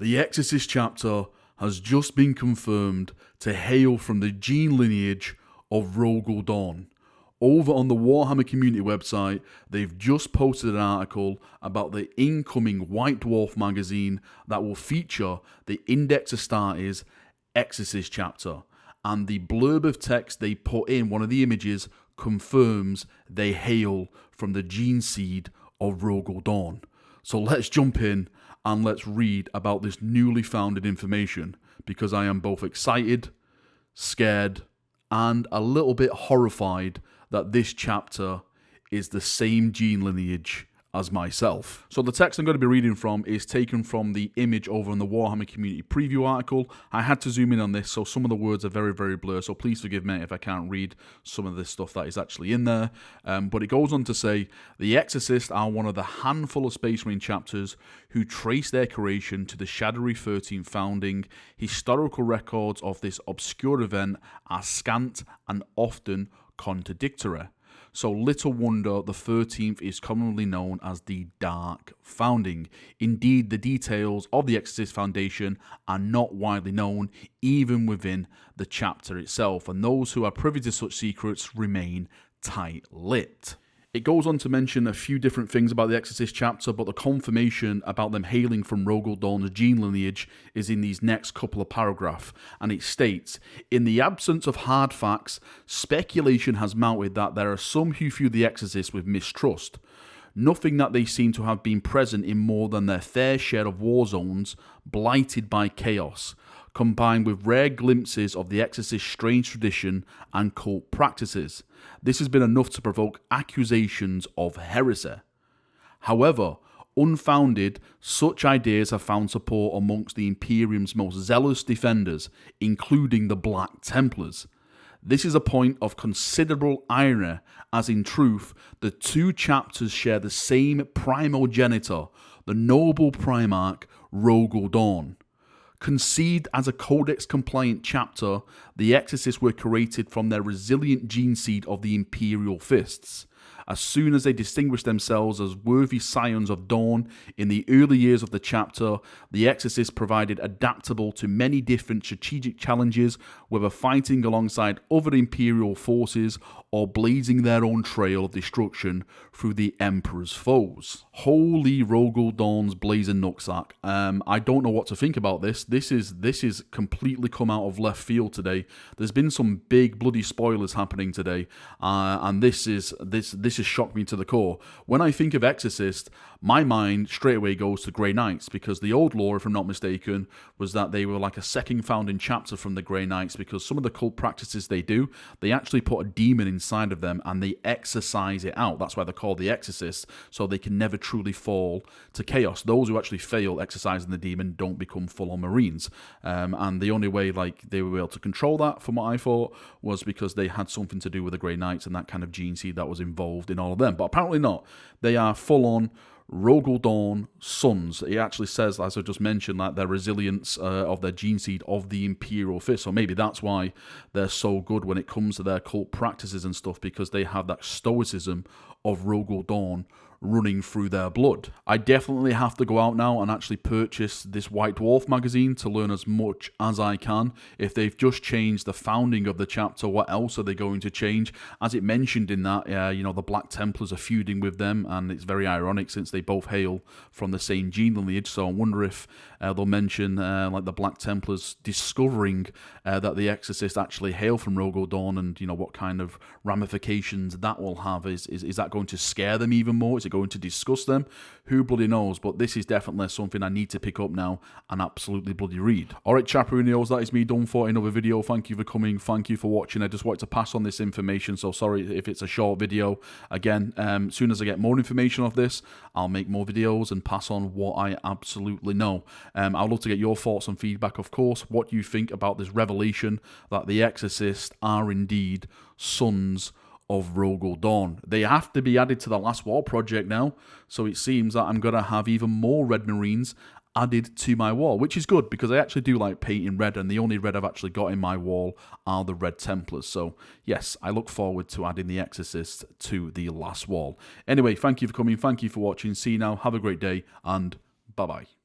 The Exorcist chapter has just been confirmed to hail from the gene lineage of Rogal Dorn. Over on the Warhammer community website, they've just posted an article about the incoming White Dwarf magazine that will feature the Index Astartes Exorcist chapter. And the blurb of text they put in one of the images confirms they hail from the gene seed of Rogal Dorn. So let's jump in and let's read about this newly founded information, because I am both excited, scared, and a little bit horrified that this chapter is the same gene lineage as myself. So the text I'm going to be reading from is taken from the image over in the Warhammer community preview article. I had to zoom in on this, so some of the words are very, very blurred, so please forgive me if I can't read some of this stuff that is actually in there. But it goes on to say, the Exorcists are one of the handful of Space Marine chapters who trace their creation to the Shadowy 13 founding. Historical records of this obscure event are scant and often contradictory. So little wonder the 13th is commonly known as the Dark Founding. Indeed, the details of the Exorcist Foundation are not widely known, even within the chapter itself, and those who are privy to such secrets remain tight-lipped. It goes on to mention a few different things about the Exorcist chapter, but the confirmation about them hailing from Rogal Dorn's gene lineage is in these next couple of paragraphs, and it states, in the absence of hard facts, speculation has mounted that there are some who view the Exorcist with mistrust. Nothing that they seem to have been present in more than their fair share of war zones, blighted by chaos, combined with rare glimpses of the Exorcist's strange tradition and cult practices. This has been enough to provoke accusations of heresy. However, unfounded, such ideas have found support amongst the Imperium's most zealous defenders, including the Black Templars. This is a point of considerable irony, as in truth, the two chapters share the same primogenitor, the noble Primarch Rogal Dorn. Conceived as a Codex-compliant chapter, the Exorcists were created from their resilient gene seed of the Imperial Fists. As soon as they distinguished themselves as worthy scions of Dorn in the early years of the chapter, the Exorcists provided adaptable to many different strategic challenges, whether fighting alongside other Imperial forces or blazing their own trail of destruction through the Emperor's foes. Holy Rogal Dorn's blazing nutsack. I don't know what to think about this. This is completely come out of left field today. There's been some big bloody spoilers happening today, and this has shocked me to the core. When I think of Exorcist, my mind straight away goes to Grey Knights, because the old lore, if I'm not mistaken, was that they were like a second founding chapter from the Grey Knights, because some of the cult practices they do, they actually put a demon inside of them and they exorcise it out. That's why they're called the Exorcists, so they can never truly fall to chaos. Those who actually fail exorcising the demon don't become full-on Marines. And the only way like they were able to control that, from what I thought, was because they had something to do with the Grey Knights and that kind of gene seed that was involved in all of them. But apparently not. They are full-on Rogal Dorn sons. It actually says, as I just mentioned, that their resilience of their gene seed of the Imperial Fist. So maybe that's why they're so good when it comes to their cult practices and stuff, because they have that stoicism of Rogal Dorn running through their blood. I definitely have to go out now and actually purchase this White Dwarf magazine to learn as much as I can. If they've just changed the founding of the chapter, what else are they going to change? As it mentioned in that, the Black Templars are feuding with them, and it's very ironic since they both hail from the same gene lineage. So I wonder if they'll mention like the Black Templars discovering that the Exorcists actually hail from Rogal Dorn, and what kind of ramifications that will have. Is that going to scare them even more? Is it going to discuss them? Who bloody knows? But this is definitely something I need to pick up now and absolutely bloody read. Alright, Chaperoonios, that is me done for another video. Thank you for coming, thank you for watching. I just wanted to pass on this information, so sorry if it's a short video. Again, as soon as I get more information of this, I'll make more videos and pass on what I absolutely know. I'd love to get your thoughts and feedback, of course, what you think about this revelation that the Exorcists are indeed sons of Rogal Dorn. They have to be added to the Last Wall project now, so it seems that I'm going to have even more Red Marines added to my wall, which is good, because I actually do like painting red, and the only red I've actually got in my wall are the Red Templars. So yes, I look forward to adding the Exorcist to the Last Wall. Anyway, thank you for coming, thank you for watching. See you now, have a great day, and bye-bye.